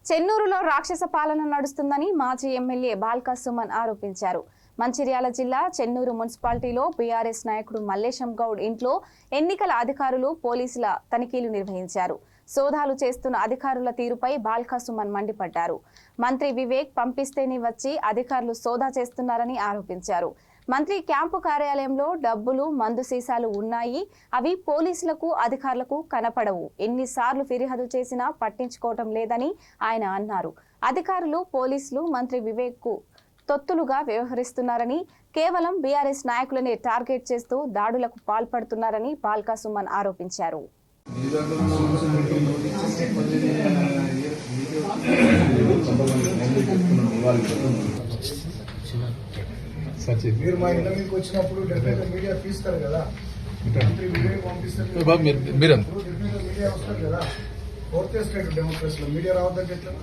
చెన్నూరులో రాక్షస పాలన నడుస్తుందని మాజీ ఎమ్మెల్యే బాల్కా సుమన్ ఆరోపించారు. మంచిర్యాల జిల్లా చెన్నూరు మున్సిపాలిటీలో బీఆర్ఎస్ నాయకుడు మల్లేశం గౌడ్ ఇంట్లో ఎన్నికల అధికారులు పోలీసుల తనిఖీలు నిర్వహించారు. సోదాలు చేస్తున్న అధికారుల తీరుపై బాల్కా సుమన్ మండిపడ్డారు. మంత్రి వివేక్ పంపిస్తేనే వచ్చి అధికారులు సోదా చేస్తున్నారని ఆరోపించారు. మంత్రి క్యాంపు కార్యాలయంలో డబ్బులు, మందు సీసాలు ఉన్నాయి. అవి పోలీసులకు, అధికారులకు కనపడవు. ఎన్నిసార్లు ఫిర్యాదు చేసినా పట్టించుకోవటం లేదని ఆయన అన్నారు. అధికారులు, పోలీసులు మంత్రి వివేక్ కు తొత్తులుగా వ్యవహరిస్తున్నారని, కేవలం బీఆర్ఎస్ నాయకులనే టార్గెట్ చేస్తూ దాడులకు పాల్పడుతున్నారని బాల్కా సుమన్ ఆరోపించారు. మీరు మా ఇళ్ళ మీకు వచ్చినప్పుడు డెఫినెట్ మీడియా తీస్తారు కదా, మీడియా వస్తారు కదా. ఫోర్త్ స్టేట్ డెమోక్రసీలో మీడియా రావద్దంటే ఎట్లా?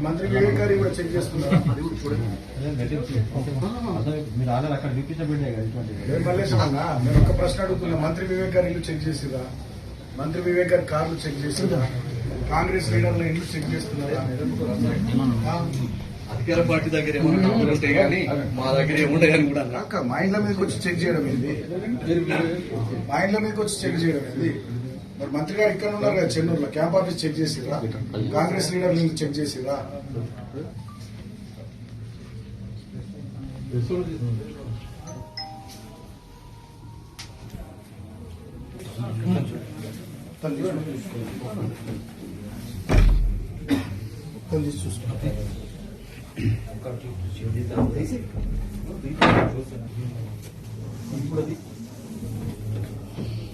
మంత్రి వివేక్ గారు కూడా చెక్ చేస్తున్నారు. మల్లేశమన్నా, నేను ఒక ప్రశ్న అడుగుతున్నా. మంత్రి వివేక్ గారు ఇల్లు చెక్ చేసిరా? మంత్రి వివేక్ గారి కార్లు చెక్ చేసిరా? కాంగ్రెస్ లీడర్ల ఇల్లు చెక్ చేస్తున్నారా? అధికార పార్టీ దగ్గర ఏమన్నా ఉంటాయి కానీ మా దగ్గర ఏముంటాయని కూడా మా ఇంట్లో మీదకి వచ్చి చెక్ చేయడం ఏంది? మా ఇంట్లో మీదకి వచ్చి చెక్ చేయడం ఏంది? మరి మంత్రి గారు ఇక్కడ ఉన్నారు కదా చెన్నూరులో, క్యాంప్ ఆఫీస్ చెక్ చేసిరా? కాంగ్రెస్ లీడర్లు చెక్ చేసిరా? చూసుకుంటా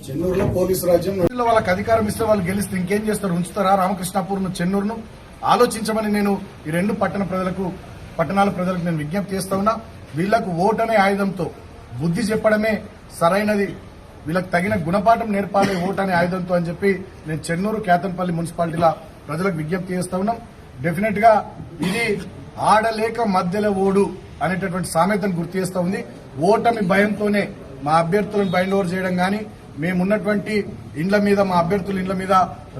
చెన్నూరులో పోలీసు రాజ్యం. వాళ్ళకి అధికారం ఇస్తే వాళ్ళు గెలిస్తే ఇంకేం చేస్తారు? ఉంచుతారా రామకృష్ణాపూర్ను, చెన్నూరును? ఆలోచించమని నేను ఈ రెండు పట్టణాల ప్రజలకు నేను విజ్ఞప్తి చేస్తా ఉన్నా. వీళ్లకు ఓటనే ఆయుధంతో బుద్ధి చెప్పడమే సరైనది, వీళ్ళకి తగిన గుణపాఠం నేర్పాలి ఓటనే ఆయుధంతో అని చెప్పి నేను చెన్నూరు, కేతన్పల్లి మున్సిపాలిటీల ప్రజలకు విజ్ఞప్తి చేస్తా ఉన్నాం. డెఫినెట్ గా ఇది ఆడలేక మధ్యలో ఓడు అనేటటువంటి సామెతను గుర్తు చేస్తా ఉంది. ఓటమి భయంతోనే మా అభ్యర్థులను బైండ్ ఓవర్ చేయడం గాని, మేమున్నటువంటి ఇండ్ల మీద, మా అభ్యర్థుల ఇండ్ల మీద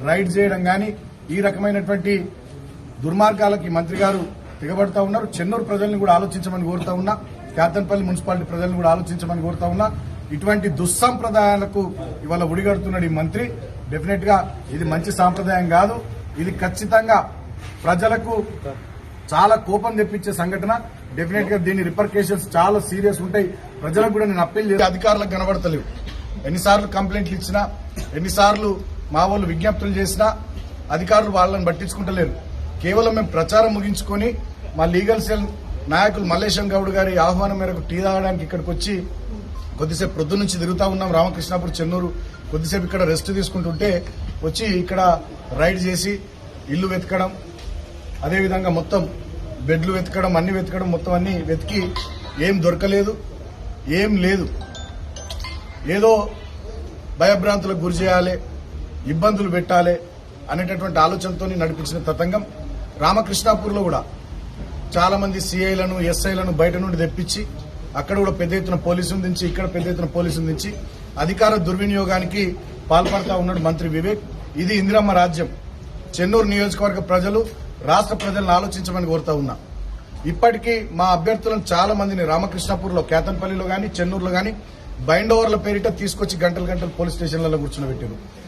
రైడ్ చేయడం గాని, ఈ రకమైనటువంటి దుర్మార్గాలకి మంత్రి గారు తెగబడతా ఉన్నారు. చెన్నూరు ప్రజల్ని కూడా ఆలోచించమని కోరుతా ఉన్నా. కేతన్పల్లి మున్సిపాలిటీ ప్రజలను కూడా ఆలోచించమని కోరుతా ఉన్నా. ఇటువంటి దుస్సంప్రదాయాలకు ఇవాళ ఉడిగడుతున్నాడు ఈ మంత్రి. డెఫినెట్ గా ఇది మంచి సాంప్రదాయం కాదు. ఇది ఖచ్చితంగా ప్రజలకు చాలా కోపం తెప్పించే సంఘటన. డెఫినెట్ గా దీని రిపర్కేషన్స్ చాలా సీరియస్ ఉంటాయి. ప్రజలకు కూడా నేను అప్పీల్ చేసి, అధికారులకు కనబడతలేవు. ఎన్నిసార్లు కంప్లైంట్లు ఇచ్చినా, ఎన్నిసార్లు మా వాళ్ళు విజ్ఞప్తులు చేసినా అధికారులు వాళ్ళని పట్టించుకుంటలేరు. కేవలం మేము ప్రచారం ముగించుకొని మా లీగల్ సెల్ నాయకులు మల్లేశం గౌడ్ గారి ఆహ్వానం మేరకు టీ తాగడానికి ఇక్కడికి వచ్చి కొద్దిసేపు ప్రొద్దు నుంచి తిరుగుతా ఉన్నాం. రామకృష్ణాపూర్, చెన్నూరు కొద్దిసేపు ఇక్కడ రెస్ట్ తీసుకుంటుంటే వచ్చి ఇక్కడ రైడ్ చేసి ఇల్లు వెతకడం, అదేవిధంగా మొత్తం బెడ్లు వెతకడం, అన్ని వెతకడం, మొత్తం అన్ని వెతికి ఏం దొరకలేదు, ఏం లేదు. ఏదో భయభ్రాంతులకు గురి చేయాలి, ఇబ్బందులు పెట్టాలి అనేటటువంటి ఆలోచనతో నడిపించిన తతంగం. రామకృష్ణాపూర్లో కూడా చాలా మంది సిఐలను, ఎస్ఐలను బయట నుండి తెప్పించి అక్కడ కూడా పెద్ద ఎత్తున పోలీసులు దించి, ఇక్కడ పెద్ద ఎత్తున పోలీసులు దించి అధికార దుర్వినియోగానికి పాల్పడతా ఉన్నాడు మంత్రి వివేక్. ఇది ఇందిరమ్మ రాజ్యం. చెన్నూరు నియోజకవర్గ ప్రజలు, రాష్ట్ర ప్రజలను ఆలోచించమని కోరుతా ఉన్నా. ఇప్పటికీ మా అభ్యర్థులను చాలా మందిని రామకృష్ణాపూర్లో, కేతన్పల్లిలో గాని, చెన్నూరులో గాని బైండ్ ఓవర్ల పేరిట తీసుకొచ్చి గంటలు పోలీస్ స్టేషన్లలో కూర్చోబెట్టారు.